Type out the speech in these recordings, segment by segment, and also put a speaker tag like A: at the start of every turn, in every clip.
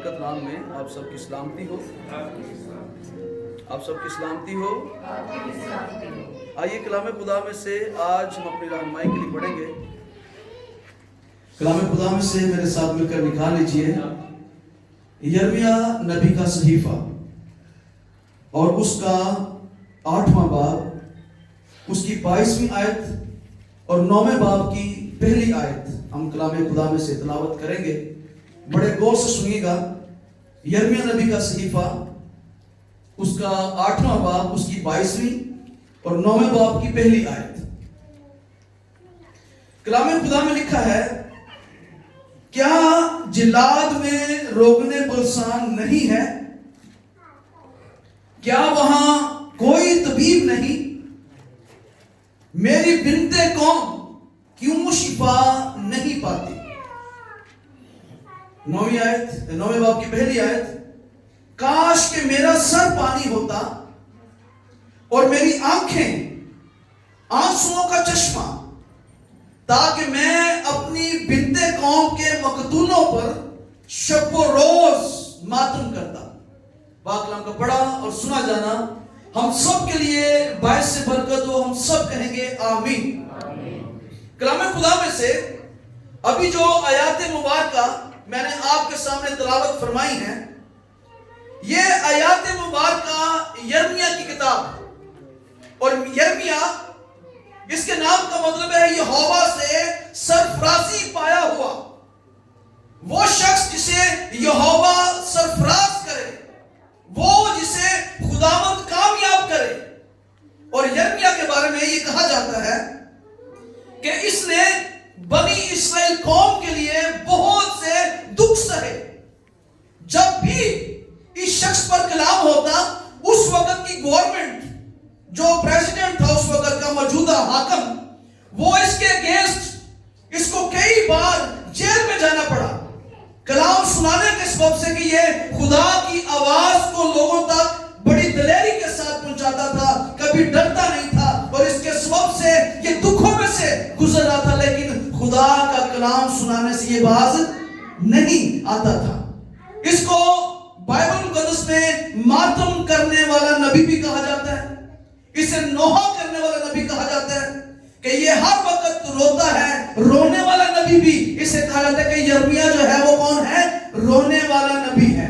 A: بابرکت نام میں آپ سب کی سلامتی ہو. آپ سب کی سلامتی ہو. آئیے کلام خدا میں سے آج ہم اپنی رہنمائی کے لیے پڑھیں گے. کلام خدا میں سے میرے ساتھ مل کر نکال لیجئے یرمیہ نبی کا صحیفہ اور اس کا 8واں باب، اس کی 22ویں آیت اور 9ویں باب کی پہلی آیت ہم کلام خدا میں سے تلاوت کریں گے. بڑے غور سے سنیے گا. یرمیہ نبی کا صحیفہ، اس کا 8واں باب، اس کی 22ویں اور 9ویں باب کی پہلی آیت. کلام خدا میں لکھا ہے، کیا جلاد میں روغن بلسان نہیں ہے؟ کیا وہاں کوئی طبیب نہیں؟ میری بنت قوم کیوں شفا نہیں پاتی؟ 9ویں آیت، 9ویں باب کی پہلی آیت. کاش کہ میرا سر پانی ہوتا اور میری آنکھیں آنسوؤں کا چشمہ، تاکہ میں اپنی بنت قوم کے مقتولوں پر شب و روز ماتم کرتا. پاک کلام کا پڑھا اور سنا جانا ہم سب کے لیے باعث برکت ہو. ہم سب کہیں گے آمین. کلام خدا میں سے ابھی جو آیات مبارکہ میں نے آپ کے سامنے تلاوت فرمائی ہیں، یہ آیات مبارکہ یرمیہ کی کتاب، اور یرمیہ اس کے نام کا مطلب ہے یہوہ سے سرفرازی پایا ہوا. وہ شخص جسے یہوہ سرفراز کرے، وہ جسے خداوند کامیاب کرے. اور یرمیہ کے بارے میں یہ کہا جاتا ہے کہ اس نے بنی اسرائیل قوم کے لیے بہت سے دکھ سہے. جب بھی اس شخص پر کلام ہوتا، اس وقت کی گورنمنٹ، جو پریزیڈنٹ تھا اس وقت کا موجودہ حاکم، وہ اس کے اگینسٹ اس کو کئی بار جیل میں جانا پڑا کلام سنانے کے سبب سے کہ یہ خدا کی آواز کو لوگوں تک بڑی دلیری کے ساتھ پہنچاتا تھا، کبھی ڈرتا نہیں تھا، اور اس کے سبب سے یہ دکھوں میں سے گزر رہا تھا. لیکن خدا کا کلام سنانے سے یہ باز نہیں آتا تھا. اس کو بائبل مقدس میں ماتم کرنے والا نبی بھی کہا جاتا ہے. اسے نوحہ کرنے والا نبی کہا جاتا ہے کہ یہ ہر وقت روتا ہے. رونے والا نبی بھی اسے کہا جاتا ہے کہ یرمیہ جو ہے وہ کون ہے؟ رونے والا نبی ہے.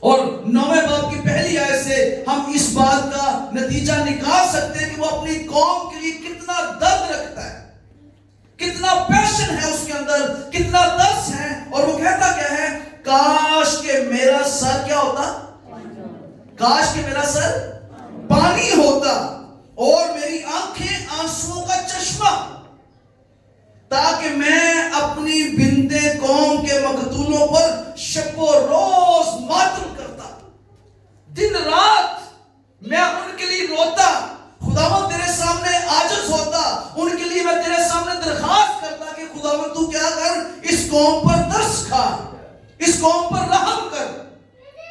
A: اور 9ویں باب کی پہلی آیت سے ہم اس بات کا نتیجہ نکال سکتے ہیں کہ وہ اپنی قوم کے لیے کتنا درد رکھتا ہے، کتنا پیشن ہے اس کے اندر، کتنا ترس ہے. اور وہ کہتا کیا ہے؟ کاش کہ میرا سر کیا ہوتا؟ کاش کہ میرا سر پانی ہوتا اور میری آنکھیں آنسوؤں کا چشمہ، تاکہ میں اپنی بنت قوم کے مقتولوں پر شب و روز ماتم کرتا. دن رات میں ان کے لیے روتا، خداوند تیرے سامنے عاجز ہوتا، ان کے لیے میں تیرے سامنے درخواست کرتا کہ خداوند تو کیا کر، اس قوم پر ترس کھا، اس قوم پر رحم کر.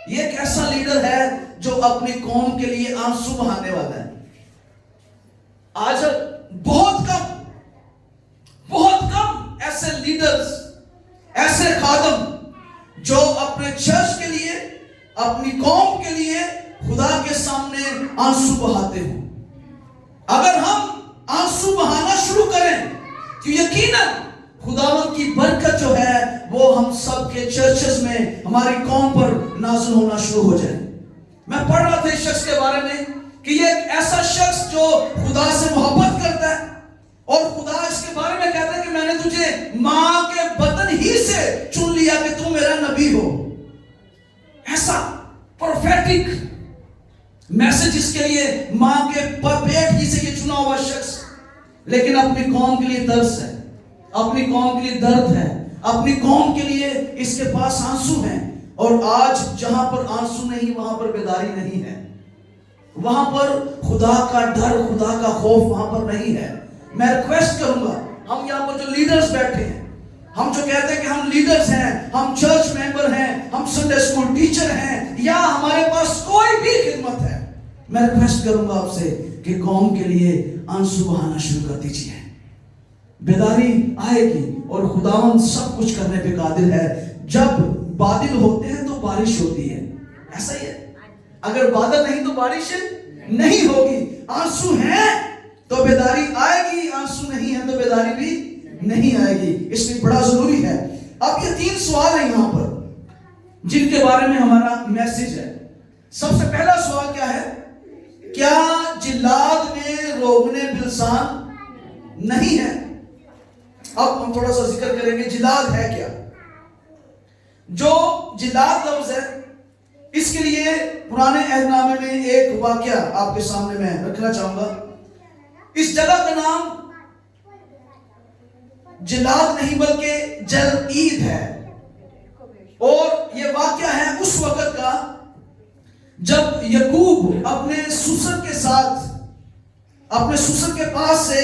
A: یہ ایک ایسا لیڈر ہے جو اپنی قوم کے لیے آنسو بہانے والا ہے. آج بہت کم ایسے لیڈرز، ایسے خادم جو اپنے چرچ کے لیے، اپنی قوم کے لیے خدا کے سامنے آنسو بہاتے ہوں. اگر ہم آنسو بہانا شروع کریں تو یقیناً خداوند کی برکت جو ہے وہ ہم سب کے چرچز میں، ہماری قوم پر نازل ہونا شروع ہو جائے. میں پڑھ رہا تھا اس شخص کے بارے میں کہ یہ ایک ایسا شخص جو خدا سے محبت کرتا ہے، اور خدا اس کے بارے میں کہتا ہے کہ میں نے تجھے ماں کے بطن ہی سے چن لیا کہ تم میرا نبی ہو. ایسا پروفیٹک میسج اس کے لیے، ماں کے پیٹ ہی سے یہ چنا ہوا شخص، لیکن اپنی قوم کے لیے ترس ہے، اپنی قوم کے لیے درد ہے، اپنی قوم کے لیے اس کے پاس آنسو ہیں. اور آج جہاں پر آنسو نہیں وہاں پر بیداری نہیں ہے، وہاں پر خدا کا ڈر، خدا کا خوف وہاں پر نہیں ہے. میں ریکویسٹ کروں گا، ہم یہاں پر جو لیڈرز بیٹھے ہیں، ہم جو کہتے ہیں کہ ہم لیڈرز ہیں، ہم چرچ ممبر ہیں، ہم سنڈے اسکول ٹیچر ہیں، یا ہمارے پاس کوئی بھی خدمت ہے، میں ریکویسٹ کروں گا آپ سے کہ قوم کے لیے آنسو بہانا شروع کر دیجیے. بیداری آئے گی اور خداوند سب کچھ کرنے پہ قادر ہے. جب بادل ہوتے ہیں تو بارش ہوتی ہے، ایسا ہی ہے. اگر بادل نہیں تو بارش نہیں ہوگی. آنسو ہیں تو بیداری آئے گی، آنسو نہیں ہے تو بیداری بھی نہیں آئے گی. اس لیے بڑا ضروری ہے. اب یہ 3 سوال ہیں یہاں پر جن کے بارے میں ہمارا میسج ہے. سب سے پہلا سوال کیا ہے؟ کیا جلاد میں روغن بلسان نہیں ہے؟ اب ہم تھوڑا سا ذکر کریں گے جلاد ہے کیا. جو جلاد لفظ ہے، اس کے لیے پرانے عہد نامے میں ایک واقعہ آپ کے سامنے میں رکھنا چاہوں گا. اس جگہ کا نام جلاد نہیں بلکہ جلعید ہے، اور یہ واقعہ ہے اس وقت کا جب یعقوب اپنے سسر کے ساتھ، اپنے سسر کے پاس سے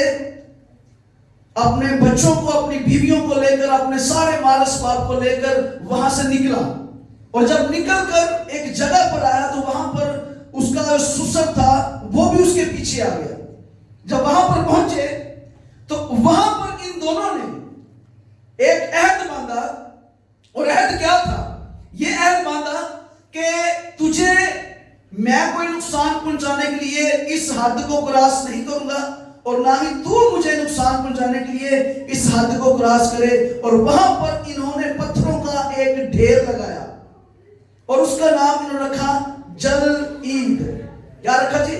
A: اپنے بچوں کو، اپنی بیویوں کو لے کر، اپنے سارے مال اسباب کو لے کر وہاں سے نکلا. اور جب نکل کر ایک جگہ پر آیا تو وہاں پر اس کا جو سسر تھا وہ بھی اس کے پیچھے آ گیا. جب وہاں پر پہنچے تو وہاں پر ان دونوں نے ایک عہد باندھا. اور عہد کیا تھا؟ یہ عہد باندھا کہ تجھے میں کوئی نقصان پہنچانے کے لیے اس حد کو کراس نہیں کروں گا، اور نہ ہی تو مجھے نقصان پہنچانے کے لیے اس حد کو کراس کرے. اور وہاں پر انہوں نے پتھروں کا ایک ڈھیر لگایا اور اس کا نام انہوں نے رکھا جلعید. کیا رکھا جی؟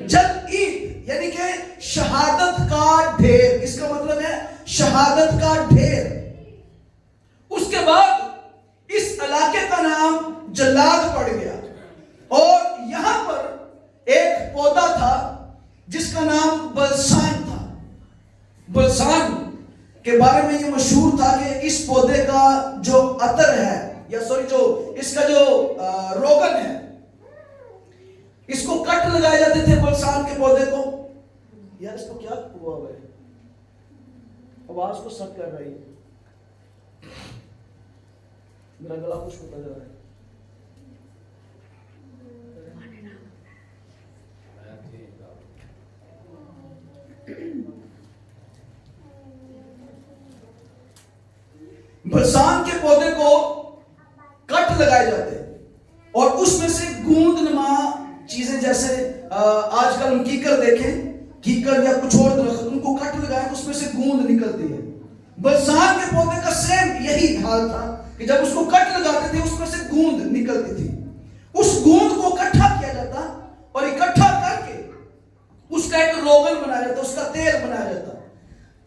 A: جلعید، یعنی کہ شہادت کا ڈھیر. اس کا مطلب ہے شہادت کا ڈھیر. اس کے بعد اس علاقے کا نام جلاد پڑ گیا. اور یہاں پر ایک پودا تھا جس کا نام بلسان تھا. بلسان کے بارے میں یہ مشہور تھا کہ اس پودے کا جو عطر ہے، یا جو اس کا جو روغن ہے، اس کو کٹ لگائے جاتے تھے بلسان کے پودے کو. یار اس کو کیا ہوا ہے؟ آواز کو سٹ کر رہی ہے، میرا گلا خشک ہوتا جا رہا ہے. بلسان کے پودے کو کٹ لگائے جاتے اور اس میں سے گوند نما چیزیں، جیسے آج کل ہم کیکر دیکھیں، کیکر یا کچھ اور درخت، ان کو کٹ لگائیں تو اس میں سے گوند نکلتی ہے. بلسان کے پودے کا سیم یہی حال تھا کہ جب اس کو کٹ لگاتے تھے اس میں سے گوند نکلتی تھی. اس گوند کو اکٹھا کیا جاتا اور اکٹھا کر کے اس کا ایک روغن بنایا جاتا، اس کا تیل بنایا جاتا.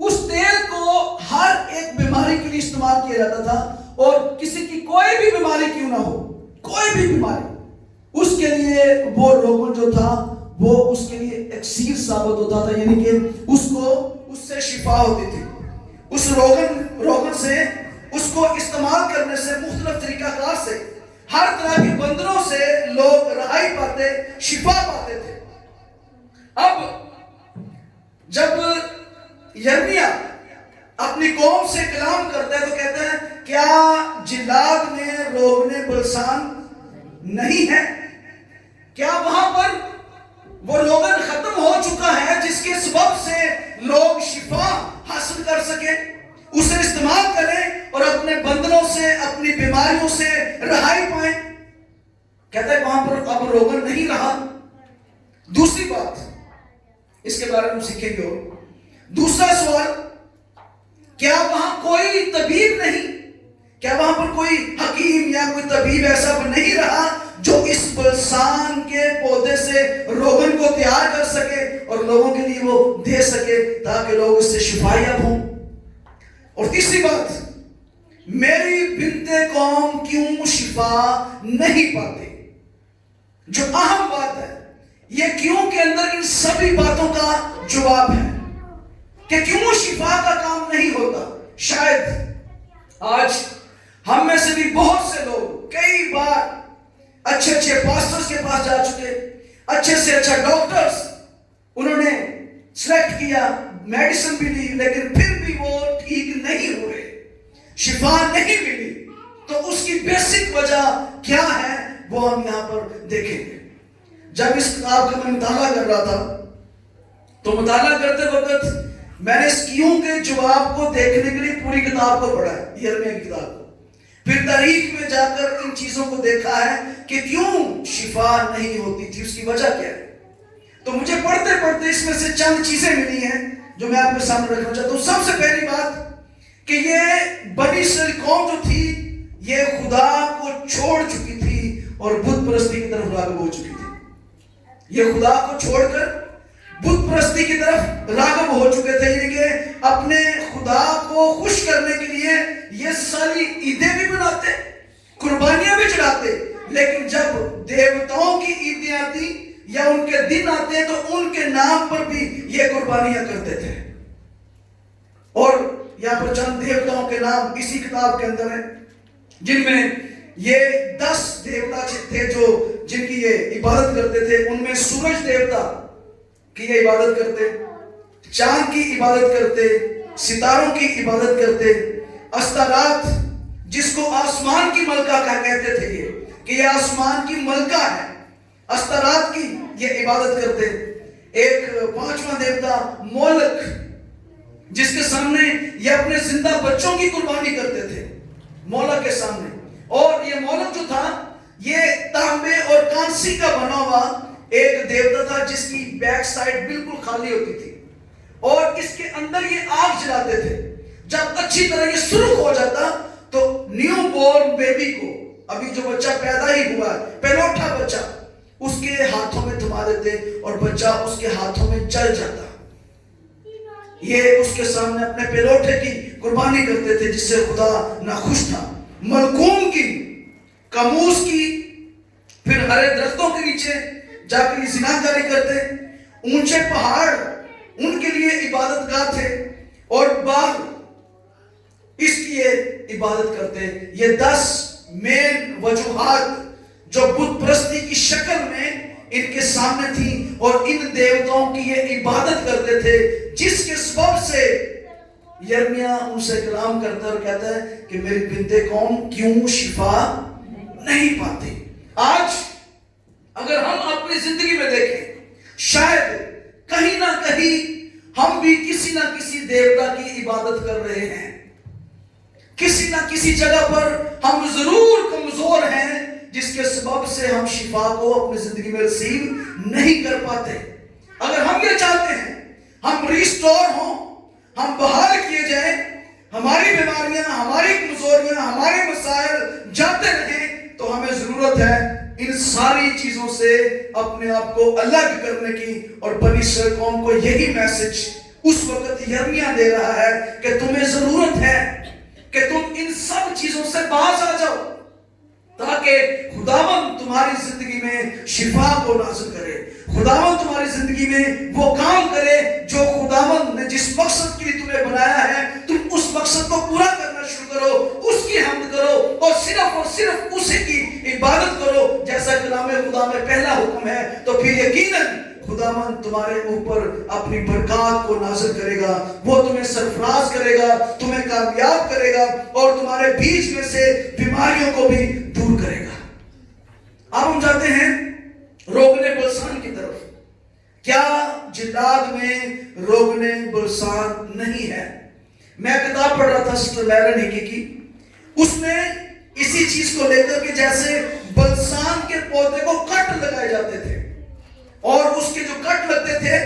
A: اس تیل کو ہر ایک بیماری کے لیے استعمال کیا جاتا تھا، اور کسی کی کوئی بھی بیماری کیوں نہ ہو، کوئی بھی بیماری، اس کے لیے وہ روغن جو تھا وہ اس کے لیے اکسیر ثابت ہوتا تھا. یعنی کہ اس سے شفا ہوتی تھی. اس روغن سے، اس کو استعمال کرنے سے، مختلف طریقہ کار سے، ہر طرح کے بندروں سے لوگ رہائی پاتے، شفا پاتے تھے. اب جب یرمیا اپنی قوم سے کلام کرتا ہے تو کہتا ہے کیا جلاد میں روغن بلسان نہیں ہے؟ کیا وہاں پر وہ روغن ختم ہو چکا ہے جس کے سبب سے لوگ شفا حاصل کر سکیں، اسے استعمال کریں اور اپنے بندنوں سے، اپنی بیماریوں سے رہائی پائیں؟ کہتا ہے وہاں پر اب روغن نہیں رہا. دوسری بات اس کے بارے میں ہم سیکھیں گے. دوسرا سوال، کیا وہاں کوئی طبیب نہیں؟ کیا وہاں پر کوئی حکیم یا کوئی طبیب ایسا نہیں رہا جو اس بلسان کے پودے سے روغن کو تیار کر سکے اور لوگوں کے لیے وہ دے سکے تاکہ لوگ اس سے شفا یاب ہوں؟ اور تیسری بات، میری بنت قوم کیوں شفا نہیں پاتے؟ جو اہم بات ہے یہ کیوں کے اندر ان سبھی باتوں کا جواب ہے کہ کیوں شفا کا کام نہیں ہوتا. شاید آج ہم میں سے بھی بہت سے لوگ کئی بار اچھے پاسٹرز کے پاس جا چکے، اچھے سے اچھا ڈاکٹرز انہوں نے سلیکٹ کیا، میڈیسن بھی لی، لیکن پھر بھی وہ ٹھیک نہیں ہوئے، شفا نہیں ملی. تو اس کی بیسک وجہ کیا ہے وہ ہم یہاں پر دیکھیں گے. جب اس کتاب کا میں مطالعہ کر رہا تھا تو مطالعہ کرتے وقت میں نے اس کیوں کے جواب کو دیکھنے کے لیے پوری کتاب کو پڑھا ہے، یرمیا کی کتاب کو. پھر تاریخ میں جا کر ان چیزوں کو دیکھا ہے کہ کیوں شفا نہیں ہوتی تھی، اس کی وجہ کیا ہے. تو مجھے پڑھتے پڑھتے اس میں سے چند چیزیں ملی ہیں جو میں آپ کے سامنے رکھنا چاہتا ہوں. سب سے پہلی بات کہ یہ بنی اسرائیل قوم جو تھی یہ خدا کو چھوڑ چکی تھی اور بت پرستی کی طرف راغب ہو چکی تھی. یہ خدا کو چھوڑ کر بت پرستی کی طرف راغب ہو چکے تھے، یعنی کہ اپنے خدا کو خوش کرنے کے لیے یہ ساری عیدیں بھی بناتے، قربانیاں بھی چڑھاتے، لیکن جب دیوتاؤں کی عیدیں آتی یا ان کے دن آتے تو ان کے نام پر بھی یہ قربانیاں کرتے تھے. اور یہاں پر چند دیوتاؤں کے نام اسی کتاب کے اندر ہیں، جن میں یہ 10 دیوتا تھے جو جن کی یہ عبادت کرتے تھے. ان میں سورج دیوتا کی یہ عبادت کرتے، چاند کی عبادت کرتے، ستاروں کی عبادت کرتے، استارات جس کو آسمان کی ملکہ کہتے تھے، یہ کہ یہ آسمان کی ملکہ ہے، استارات کی یہ عبادت کرتے. ایک 5واں دیوتا مولک جس کے سامنے یہ اپنے زندہ بچوں کی قربانی کرتے تھے، مولک کے سامنے. اور یہ مولک جو تھا یہ تانبے اور کانسی کا بنا ہوا ایک دیوتا تھا جس کی بیک سائڈ بالکل خالی ہوتی تھی اور اس کے اندر یہ آگ جلاتے تھے. جب اچھی طرح یہ سرخ ہو جاتا تو نیو بورن بیبی کو، ابھی جو بچہ پیدا ہی ہوا ہے، پہلوٹا بچہ، اس کے ہاتھوں میں تھما دیتے اور بچہ اس کے ہاتھوں میں جل جاتا. یہ اس کے سامنے اپنے پہلوٹے کی قربانی کرتے تھے جس سے خدا ناخوش تھا. ملکوم کی، کاموس کی، پھر ہرے درختوں کے نیچے جا کر زناکاری کرتے. اونچے پہاڑ ان کے لیے عبادت گاہ تھے اور باغ اس کی عبادت کرتے. یہ 10 مین وجوہات جو بت پرستی کی شکل میں ان کے سامنے تھی اور ان دیوتاؤں کی یہ عبادت کرتے تھے، جس کے سبب سے یرمیا ان سے کلام کرتا ہے اور کہتا ہے کہ میری بنتے قوم کیوں شفا نہیں پاتی. آج اگر ہم اپنی زندگی میں دیکھیں، شاید کہیں نہ کہیں ہم بھی کسی نہ کسی دیوتا کی عبادت کر رہے ہیں. کسی نہ کسی جگہ پر ہم ضرور کمزور ہیں جس کے سبب سے ہم شفا کو اپنی زندگی میں رسیو نہیں کر پاتے. اگر ہم یہ چاہتے ہیں ہم ریسٹور ہوں، ہم بحال کیے جائیں، ہماری بیماریاں، ہماری کمزوریاں، ہمارے مسائل جاتے رہیں، تو ہمیں ضرورت ہے ان ساری چیزوں سے اپنے آپ کو الگ کرنے کی. اور بنی اسرائیل قوم کو یہی میسج اس وقت یرمیا دے رہا ہے کہ تمہیں ضرورت ہے کہ تم ان سب چیزوں سے باز آ جاؤ تاکہ خداوند تمہاری زندگی میں شفا کو نازل کرے. خداوند تمہاری زندگی میں وہ کام کرے جو خداوند نے جس مقصد کے لیے تمہیں بنایا ہے، تم اس مقصد کو پورا کرنا شروع کرو، اس کی حمد کرو اور صرف اسی کی عبادت کرو جیسا کلام خدا میں پہلا حکم ہے. تو پھر یقیناً خداوند تمہارے اوپر اپنی برکات کو نازل کرے گا، وہ تمہیں سرفراز کرے گا، تمہیں کامیاب کرے گا اور تمہارے بیچ میں سے بیماریوں کو بھی دور کرے گا. اب ہم جاتے ہیں روغن بلسان کی طرف. کیا جلاد میں روغن بلسان نہیں ہے؟ میں کتاب پڑھ رہا تھا سسٹر میرن ہکی کی، اس میں اسی چیز کو لے کر کے جیسے بلسان کے پودے کو کٹ لگائے جاتے تھے اور اس کے جو کٹ لگتے تھے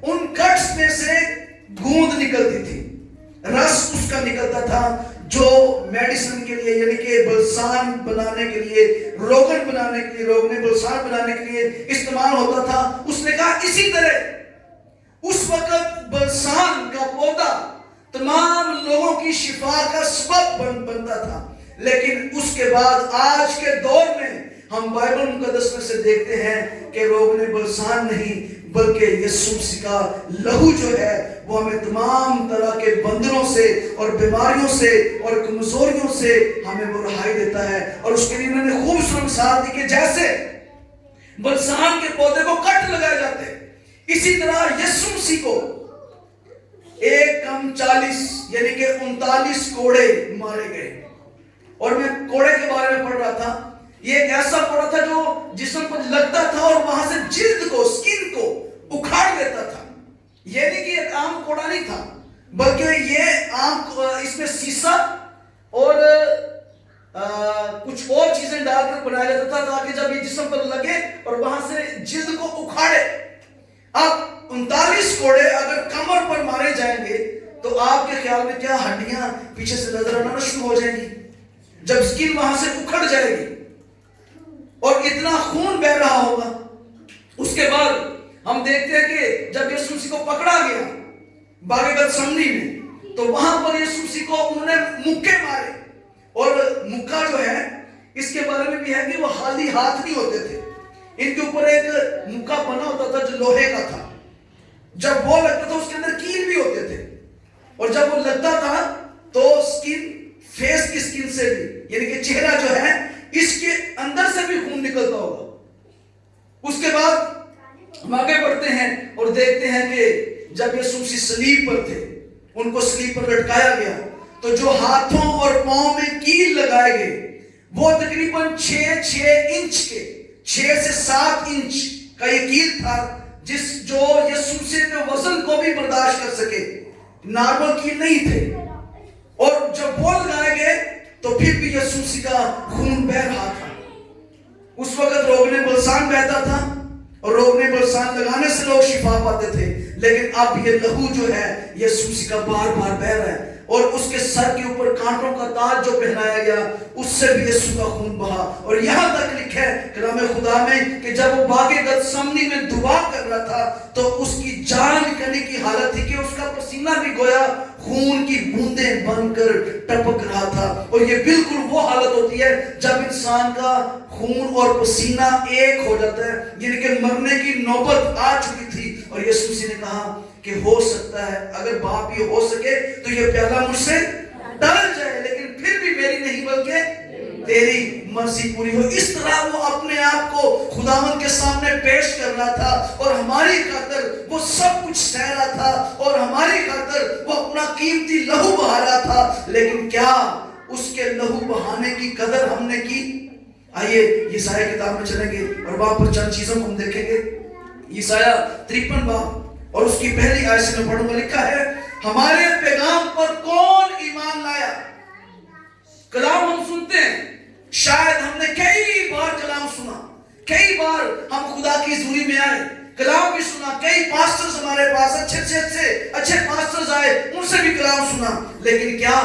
A: ان کٹس میں سے گوند نکلتی تھی، رس اس کا نکلتا تھا جو میڈیسن کے لیے، یعنی کہ بلسان بنانے کے لیے، روغن بنانے کے لیے، روغن بلسان بنانے کے لیے استعمال ہوتا تھا. اس نے کہا اسی طرح اس وقت بلسان کا پودا تمام لوگوں کی شفا کا سبب بنتا تھا، لیکن اس کے بعد آج کے دور میں ہم بائبل مقدس میں سے دیکھتے ہیں کہ روغن بلسان نہیں بلکہ یسوع مسیح کا لہو جو ہے وہ ہمیں تمام طرح کے بندروں سے اور بیماریوں سے اور کمزوریوں سے ہمیں وہ رہائی دیتا ہے. اور اس کے لیے انہوں نے خوبصورت مثال دی کہ جیسے بلسان کے پودے کو کٹ لگائے جاتے، اسی طرح یسوع مسیح کو 1:40 یعنی کہ 39 کوڑے مارے گئے. اور میں کوڑے کے بارے میں پڑھ رہا تھا، یہ ایک ایسا کوڑا تھا جو جسم پر لگتا تھا اور وہاں سے جلد کو، سکن کو اکھاڑ دیتا تھا. یہ نہیں کہ ایک عام کوڑا نہیں تھا بلکہ یہ عام، اس میں سیسا اور کچھ اور چیزیں ڈال کر بنایا جاتا تھا تاکہ جب یہ جسم پر لگے اور وہاں سے جلد کو اکھاڑے. اب 39 کوڑے اگر کمر پر مارے جائیں گے تو آپ کے خیال میں کیا ہڈیاں پیچھے سے نظر آنا شروع ہو جائیں گی جب سکن وہاں سے اکھڑ جائے گی اور اتنا خون بہ رہا ہوگا. اس کے بعد ہم دیکھتے ہیں کہ جب یسوع مسیح کو پکڑا گیا باغ گتسمنی میں تو وہاں پر یسوع مسیح کو انہوں نے مکے مارے. اور مکہ جو ہے اس کے بارے میں بھی ہے کہ وہ خالی ہاتھ نہیں ہوتے تھے. ان کے اوپر ایک مکہ بنا ہوتا تھا جو لوہے کا تھا. جب وہ لگتا تھا اس کے اندر کیل بھی ہوتے تھے اور جب وہ لگتا تھا تو سکن فیس کی سکن سے بھی یعنی کہ چہرہ جو ہے اس کے اندر سے بھی خون نکلتا ہوگا. اس کے بعد ہم آگے بڑھتے ہیں اور دیکھتے ہیں کہ جب یسوع مسیح صلیب پر تھے ان کو صلیب پر لٹکایا گیا تو جو ہاتھوں اور پاؤں میں کیل لگائے گئے وہ تقریباً 6 انچ کے 6 سے 7 انچ کا یہ کیل تھا جو یسوع مسیح کے وزن کو بھی برداشت کر سکے. نارمل کیل نہیں تھے. اور جب وہ لگائے گئے تو پھر بھی یسوع مسیح کا خون بہ رہا تھا. اس وقت روغن بلسان بہتا تھا اور روغن بلسان لگانے سے لوگ شفا پاتے تھے. لیکن اب یہ لہو جو ہے یسوع مسیح کا بار بار بہ رہا ہے اور اس کے سر کے اوپر کانٹوں کا تاج جو پہنایا گیا اس سے بھی یسوع کا خون بہا. اور یہاں تک لکھا ہے کلام خدا میں کہ جب وہ باغ گتسمنی میں دعا کر رہا تھا تو اس کی جان نکلنے کی حالت تھی کہ اس کا پسینہ بھی گویا خون کی بوندیں بن کر ٹپک رہا تھا. اور یہ بالکل وہ حالت ہوتی ہے جب انسان کا خون اور پسینہ ایک ہو جاتا ہے یعنی کہ مرنے کی نوبت آ چکی تھی. اور یسوع مسیح نے کہا کہ ہو سکتا ہے اگر باپ یہ ہو سکے تو یہ پیالہ مجھ سے ٹل جائے لیکن پھر بھی میری نہیں بلکہ تیری مرضی پوری ہو. اس طرح وہ اپنے آپ کو خداوند کے سامنے پیش کر رہا تھا اور ہماری خاطر وہ سب کچھ سہ رہا تھا اور ہماری خاطر وہ اپنا قیمتی لہو بہا رہا تھا. لیکن کیا اس کے لہو بہانے کی قدر ہم نے کی؟ آئیے یسایہ کتاب میں چلیں گے اور وہاں پر چند چیزوں کو ہم دیکھیں گے. یسایہ 53 باب اور اس کی پہلی آیت سے میں پڑھوں گا. لکھا ہے ہمارے پیغام پر کون ایمان لایا. کلام ہم سنتے ہیں, شاید ہم نے کئی بار کلام سنا, کئی بار ہم خدا کی حضوری میں آئے, کلام بھی سنا, کئی پاسٹرز ہمارے پاس اچھے پاسٹرز آئے, ان سے بھی کلام سنا. لیکن کیا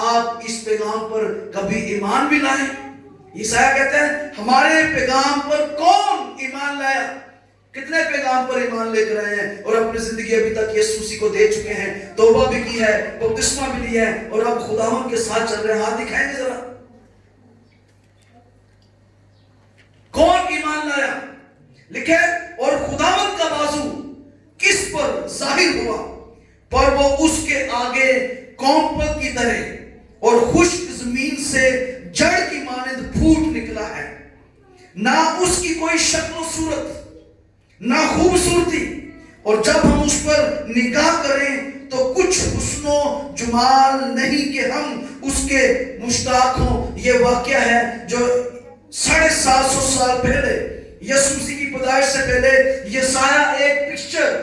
A: آپ اس پیغام پر کبھی ایمان بھی لائیں؟ یسایہ کہتے ہیں ہمارے پیغام پر کون ایمان لایا. کتنے پیغام پر ایمان لے کر آئے ہیں اور اپنی زندگی ابھی تک یسوع مسیح کو دے چکے ہیں, توبہ بھی کی ہے, بپتسمہ بھی لیا ہے اور اب خداوند کے ساتھ چل رہے ہیں. ہاتھ دکھائیں گے ذرا, کون ایمان لایا؟ لکھے اور خداوند کا بازو کس پر ظاہر ہوا پر وہ اس کے آگے کونپل کی طرح اور خشک زمین سے جڑ کی مانند پھوٹ نکلا ہے. نہ اس کی کوئی شکل و صورت نہ خوبصورتی, اور جب ہم اس پر نگاہ کریں تو کچھ حسن و جمال نہیں کہ ہم اس کے مشتاق ہوں. یہ واقعہ ہے جو 750 سال پہلے یسوع مسیح کی پیدائش سے پہلے یسایہ ایک پکچر,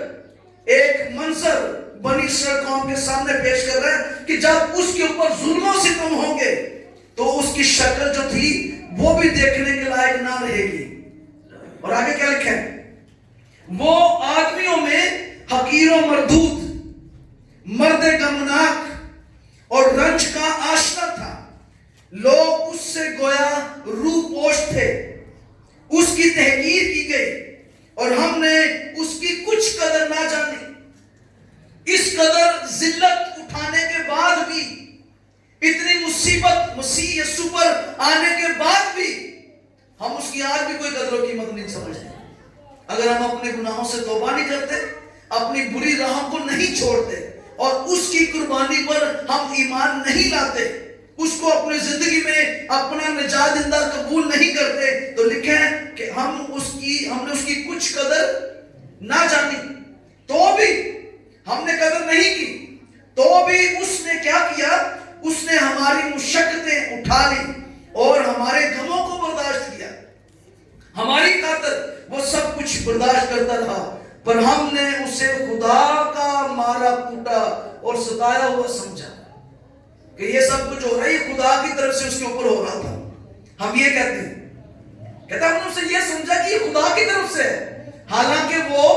A: ایک منظر بنی اسرائیل قوم کے سامنے پیش کر رہا ہے کہ جب اس کے اوپر ظلم و ستم ہوں گے تو اس کی شکل جو تھی وہ بھی دیکھنے کے لائق نہ رہے گی. اور آگے کیا لکھا ہے؟ وہ آدمیوں میں حقیر و مردود, مرد غمناک اور رنج کا آشنا تھا. لوگ اس سے گویا روح پوش تھے. اس کی تحقیر کی گئی اور ہم نے اس کی کچھ قدر نہ جانی. اس قدر ذلت اٹھانے کے بعد بھی, اتنی مصیبت مسیح یسوع پر آنے کے بعد بھی ہم اس کی آج بھی کوئی قدر و قیمت نہیں سمجھتے. اگر ہم اپنے گناہوں سے توبہ نہیں کرتے, اپنی بری راہوں کو نہیں چھوڑتے اور اس کی قربانی پر ہم ایمان نہیں لاتے, اس کو اپنی زندگی میں اپنا نجات دہندہ قبول نہیں کرتے, تو لکھا ہے کہ ہم نے اس کی کچھ قدر نہ جانی. تو بھی ہم نے قدر نہیں کی, تو بھی اس نے کیا کیا؟ اس نے ہماری مشقتیں اٹھا لی اور ہمارے غموں کو برداشت کیا. ہماری خاطر وہ سب کچھ برداشت کرتا تھا, پر ہم نے اسے خدا کا مارا کوٹا اور ستایا ہوا سمجھا. کہ یہ سب کچھ ہو رہا ہے، یہ خدا کی طرف سے اس کے اوپر ہو رہا تھا. ہم یہ کہتے ہیں، کہتا ہم نے اسے یہ سمجھا کہ یہ خدا کی طرف سے ہے، حالانکہ وہ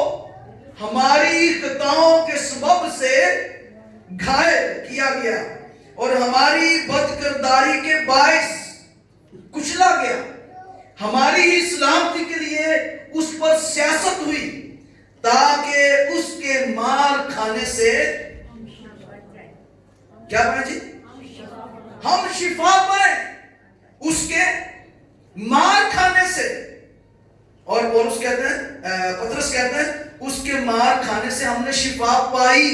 A: ہماری خطاؤں کے سبب سے گھائل کیا گیا اور ہماری بد کرداری کے باعث کچلا گیا. ہماری ہی سلامتی کے لیے اس پر سیاست ہوئی تاکہ اس کے مار کھانے سے کیا پائیں جی؟ ہم شفا پائیں اس کے مار کھانے سے. اور پولس کہتے ہیں، پطرس کہتے ہیں اس کے مار کھانے سے ہم نے شفا پائی.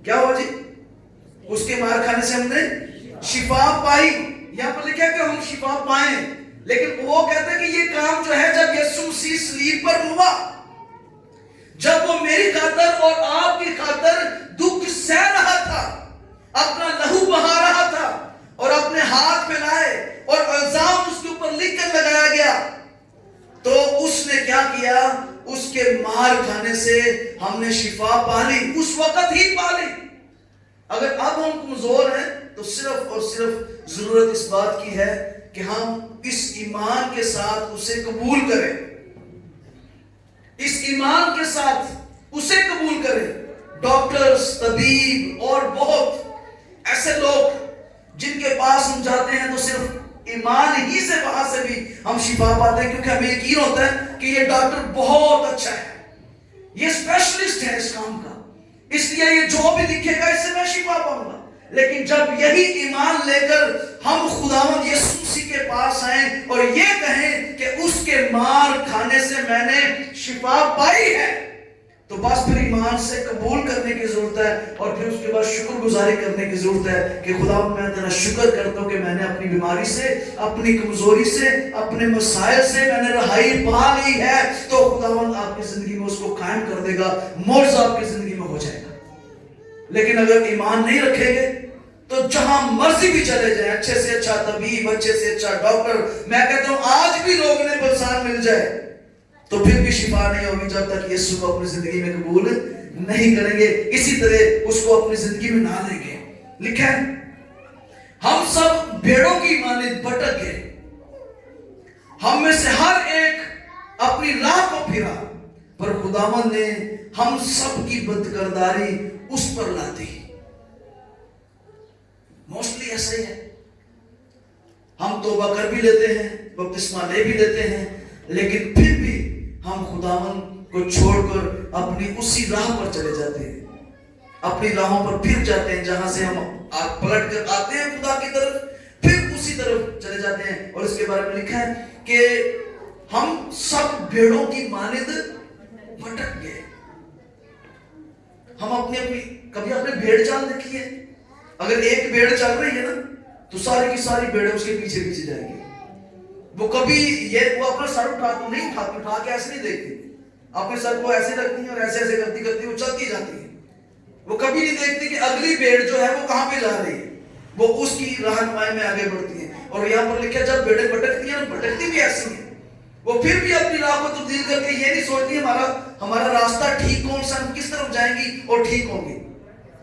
A: کیا ہوا جی؟ اس کے مار کھانے سے ہم نے شفا پائی. یہاں پر لکھا کہ ہم شفا پائیں، لیکن وہ کہتے ہیں کہ یہ کام جو ہے جب یسوع مسیح صلیب پر ہوا، جب وہ میری خاطر اور آپ کی خاطر دکھ سہ رہا تھا، اپنا لہو بہا رہا تھا اور اپنے ہاتھ پھیلائے اور الزام اس کے اوپر لکھ کر لگایا گیا، تو اس نے کیا کیا؟ اس کے مار کھانے سے ہم نے شفا پا لی، اس وقت ہی پا لی. اگر اب ہم کمزور ہیں تو صرف اور صرف ضرورت اس بات کی ہے کہ ہم اس ایمان کے ساتھ اسے قبول کریں، اس ایمان کے ساتھ اسے قبول کریں. ڈاکٹرز، طبیب اور بہت ایسے لوگ جن کے پاس ہم جاتے ہیں تو صرف ایمان ہی سے وہاں سے بھی ہم شفا پاتے ہیں، کیونکہ ہمیں یقین ہوتا ہے کہ یہ ڈاکٹر بہت اچھا ہے، یہ اسپیشلسٹ ہے اس کام کا، اس لیے یہ جو بھی لکھے گا اس سے میں شفا پاؤں گا. لیکن جب یہی ایمان لے کر ہم خداوند یسوع مسیح کے پاس آئیں اور یہ کہیں کہ اس کے مار کھانے سے میں نے شفا پائی ہے، تو بس پھر ایمان سے قبول کرنے کی ضرورت ہے اور پھر اس کے بعد شکر گزاری کرنے کی ضرورت ہے کہ خداوند میں تیرا شکر کرتا ہوں کہ میں نے اپنی بیماری سے، اپنی کمزوری سے، اپنے مسائل سے میں نے رہائی پا لی ہے. تو خداوند آپ کی زندگی میں اس کو قائم کر دے گا، معجزہ آپ کی زندگی میں ہو جائے گا. لیکن اگر ایمان نہیں رکھیں گے تو جہاں مرضی بھی چلے جائیں، اچھے سے اچھا طبیب، اچھے سے اچھا ڈاکٹر، میں کہتا ہوں آج بھی لوگ انہیں بلسان مل جائے تو پھر بھی شفا نہیں ہوگی جب تک یسوع کو اپنی زندگی میں قبول نہیں کریں گے، اسی طرح اس کو اپنی زندگی میں نہ لیں گے. لکھا ہے ہم سب بھیڑوں کی مانند بھٹک گئے، ہم میں سے ہر ایک اپنی راہ کو پھرا، پر خداوند نے ہم سب کی بدکرداری اس پر لا دی. موسٹلی ایسا ہی ہے، ہم توبہ کر بھی لیتے ہیں، بپتسمہ لے بھی لیتے ہیں، لیکن پھر بھی ہم خداوند کو چھوڑ کر اپنی اسی راہ پر چلے جاتے ہیں، اپنی راہوں پر پھر جاتے ہیں جہاں سے ہم پلٹ کر آتے ہیں خدا کی طرف، پھر اسی طرف چلے جاتے ہیں. اور اس کے بارے میں لکھا ہے کہ ہم سب بھیڑوں کی مانند بھٹک گئے. ہم اپنی کبھی اپنے بھیڑ چال دیکھی ہے؟ اگر ایک بھیڑ چل رہی ہے نا تو ساری کی ساری بھیڑیں اس کے پیچھے پیچھے جائیں گی. وہ کبھی وہ اپنا سر اٹھا کے ایسے نہیں دیکھتی، اپنے سر کو ایسے رکھتی ہیں اور ایسے ایسے کرتی کرتی وہ چلتی جاتی ہے. وہ کبھی نہیں دیکھتی کہ اگلی بھیڑ جو ہے وہ کہاں پہ جا رہی ہے، وہ اس کی رہنمائی میں آگے بڑھتی ہیں. اور یہاں پر لکھا جب بھیڑیں بھٹکتی ہیں، بھٹکتی بھی ایسی ہیں، وہ پھر بھی اپنی راہ کو تبدیل کر کے یہ نہیں سوچتی ہمارا راستہ ٹھیک کون سا، ہم کس طرف جائیں گی اور ٹھیک ہوں گی،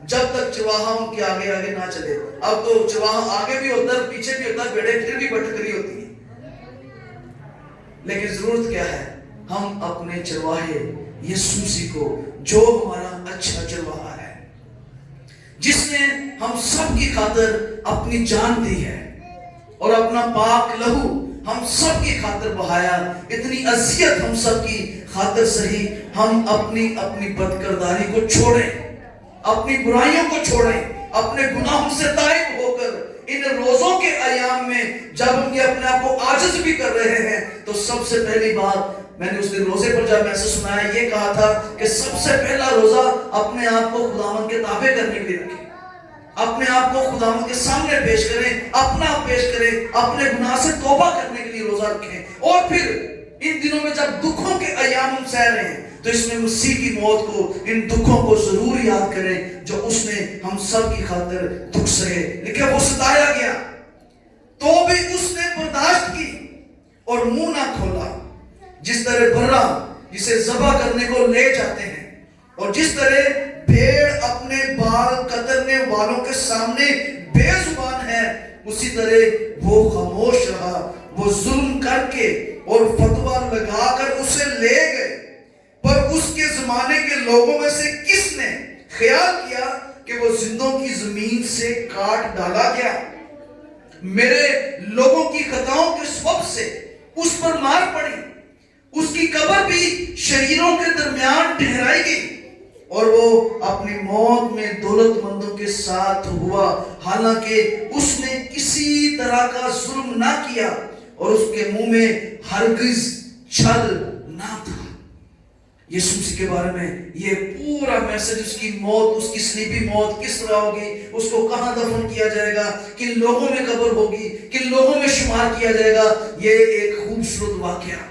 A: جب تک چرواہا ان کے آگے آگے نہ چلے. اب تو چرواہا آگے بھی ہوتا ہے، پیچھے بھی ہوتا ہے، بھیڑیں پھر بھی بھٹک رہی ہوتی ہیں. لیکن ضرورت کیا ہے؟ ہم اپنے چرواہے یسوع مسیح کو، جو ہمارا اچھا چرواہا ہے، جس نے ہم سب کی خاطر اپنی جان دی ہے اور اپنا پاک لہو ہم سب کی خاطر بہایا، اتنی اذیت ہم سب کی خاطر سہی. ہم اپنی بدکرداری کو چھوڑیں، اپنی برائیوں کو چھوڑیں، اپنے گناہوں سے تائب ہو کر ان روزوں کے ایام میں جب ہم یہ اپنے آپ کو عاجز بھی کر رہے ہیں تو سب سے پہلی بات میں نے اس دن روزے پر جب میسج سنایا یہ کہا تھا کہ سب سے پہلا روزہ اپنے آپ کو خداوند کے تابع کرنے کے لیے رکھیں، اپنے آپ کو خداوند کے سامنے پیش کریں، اپنا پیش کریں، اپنے گناہ سے توبہ کرنے کے لیے روزہ رکھیں. اور پھر ان دنوں میں جب دکھوں کے ایام ہم سہ رہے ہیں تو اس میں مسیح کی موت کو، ان دکھوں کو ضرور یاد کریں جو اس نے ہم سب کی خاطر دکھ سہے. لکھے وہ ستایا گیا تو بھی اس نے برداشت کی اور منہ نہ کھولا. جس طرح برا جسے ذبح کرنے کو لے جاتے ہیں اور جس طرح بھیڑ اپنے بال قطر والوں کے سامنے بے زبان ہے، اسی طرح وہ خاموش رہا۔ وہ ظلم کر کے اور فتویٰ لگا کر اسے لے گئے، پر اس کے زمانے کے لوگوں میں سے کس نے خیال کیا کہ وہ زندوں کی زمین سے کاٹ ڈالا گیا؟ میرے لوگوں کی خطاؤں کے سبب سے اس پر مار پڑی، اس کی قبر بھی شریروں کے درمیان ٹھہرائی گئی، اور وہ اپنی موت میں دولت مندوں کے ساتھ ہوا، حالانکہ اس نے کسی طرح کا ظلم نہ کیا اور اس کے منہ میں ہرگز چھل نہ تھا۔ یسوع مسیح کے بارے میں یہ پورا میسج، اس کی موت، اس کی صلیبی موت کس طرح ہوگی، اس کو کہاں دفن کیا جائے گا، کن لوگوں میں قبر ہوگی، کن لوگوں میں شمار کیا جائے گا، یہ ایک خوبصورت واقعہ۔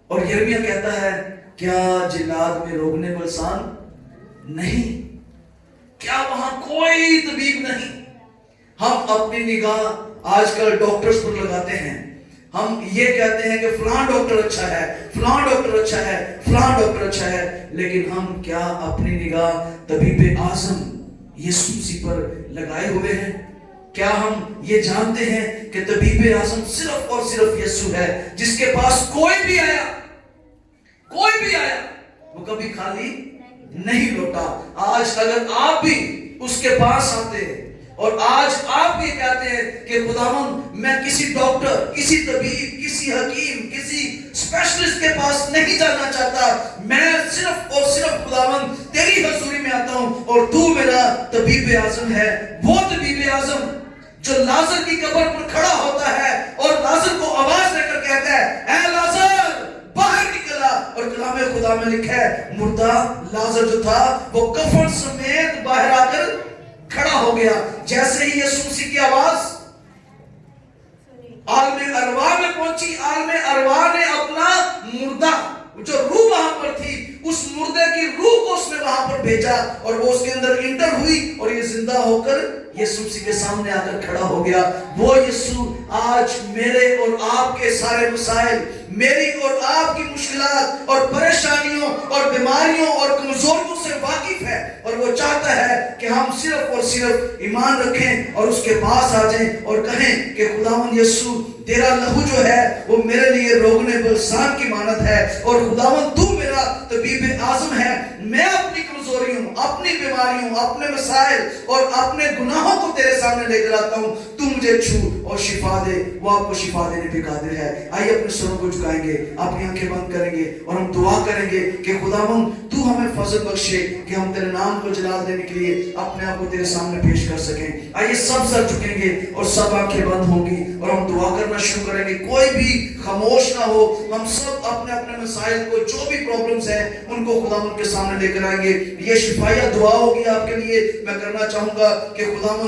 A: اور یرمیہ کہتا ہے، کیا جلاد میں روکنے بلسان نہیں؟ کیا وہاں کوئی طبیب نہیں؟ ہم اپنی نگاہ آج کل ڈاکٹرز پر لگاتے ہیں، ہم یہ کہتے ہیں کہ فلاں ڈاکٹر اچھا ہے، فلاں ڈاکٹر اچھا ہے، فلاں ڈاکٹر اچھا ہے، لیکن ہم کیا اپنی نگاہ طبیب اعظم یسوع مسیح پر لگائے ہوئے ہیں؟ کیا ہم یہ جانتے ہیں کہ طبیب اعظم صرف اور صرف یسوع ہے، جس کے پاس کوئی بھی آیا وہ کبھی خالی نہیں لوٹا؟ آج اگر آپ بھی اس کے پاس آتے ہیں اور آج آپ بھی کہتے ہیں کہ خداوند میں کسی ڈاکٹر، کسی طبیب، کسی حکیم، کسی اسپیشلسٹ کے پاس نہیں جانا چاہتا، میں صرف اور صرف خداوند تیری حضوری میں آتا ہوں اور تو میرا طبیب اعظم ہے، وہ طبیب اعظم جو لازر کی قبر پر کھڑا ہوتا ہے اور لازر کو آواز دے کر کہتا ہے، اے لازر باہر نکلا، اور کلام خدا میں لکھا ہے مردہ لازر جو تھا وہ کفن سمیت باہر آ کر کھڑا ہو گیا۔ جیسے ہی یسوع مسیح کی آواز عالم ارواح میں پہنچی، عالم ارواح نے اپنا مردہ جو روح وہاں پر تھی، اس مردے کی روح کو اس نے وہاں پر بھیجا اور وہ اس کے اندر انٹر ہوئی اور یہ زندہ ہو کر یسوع مسیح کے سامنے آ کر کھڑا ہو گیا۔ وہ یسوع آج میرے اور آپ کے سارے مسائل، میری اور آپ کی مشکلات اور پریشانیوں اور بیماریوں اور کمزوریوں سے واقف ہے، اور وہ چاہتا ہے کہ ہم صرف اور صرف ایمان رکھیں اور اس کے پاس آ جائیں اور کہیں کہ خداوند یسوع تیرا لہو جو ہے وہ میرے لیے روغن بلسان کی مانند ہے، اور خداوند تو میرا طبیب اعظم ہے۔ میں اپنی کمزوریوں، اپنی بیماریوں، اپنے مسائل اور اپنے گناہوں کو تیرے سامنے لے کر آتا ہوں، تو مجھے چھو اور شفا دے۔ وہ آپ کو شفا دینے پہ قادر ہے۔ آئیے اپنے سروں کو جھکائیں گے، اپنی آنکھیں بند کریں گے اور ہم دعا کریں گے کہ خداوند تو ہمیں فضل بخشے کہ ہم تیرے نام کو جلال دینے کے لیے اپنے آپ کو تیرے سامنے پیش کر سکیں۔ آئیے سب سر جھکیں گے اور سب آنکھیں بند ہوں گی اور ہم دعا کرنا شروع کریں گے، کوئی بھی خاموش نہ ہو۔ ہم سب اپنے اپنے مسائل کو، جو بھی پرابلمز ہیں، ان کو خداوند کے سامنے لے کر آئیں گے۔ یہ شفایہ دعا ہوگی آپ کے لیے۔ میں کرنا چاہوں گا کہ خداوند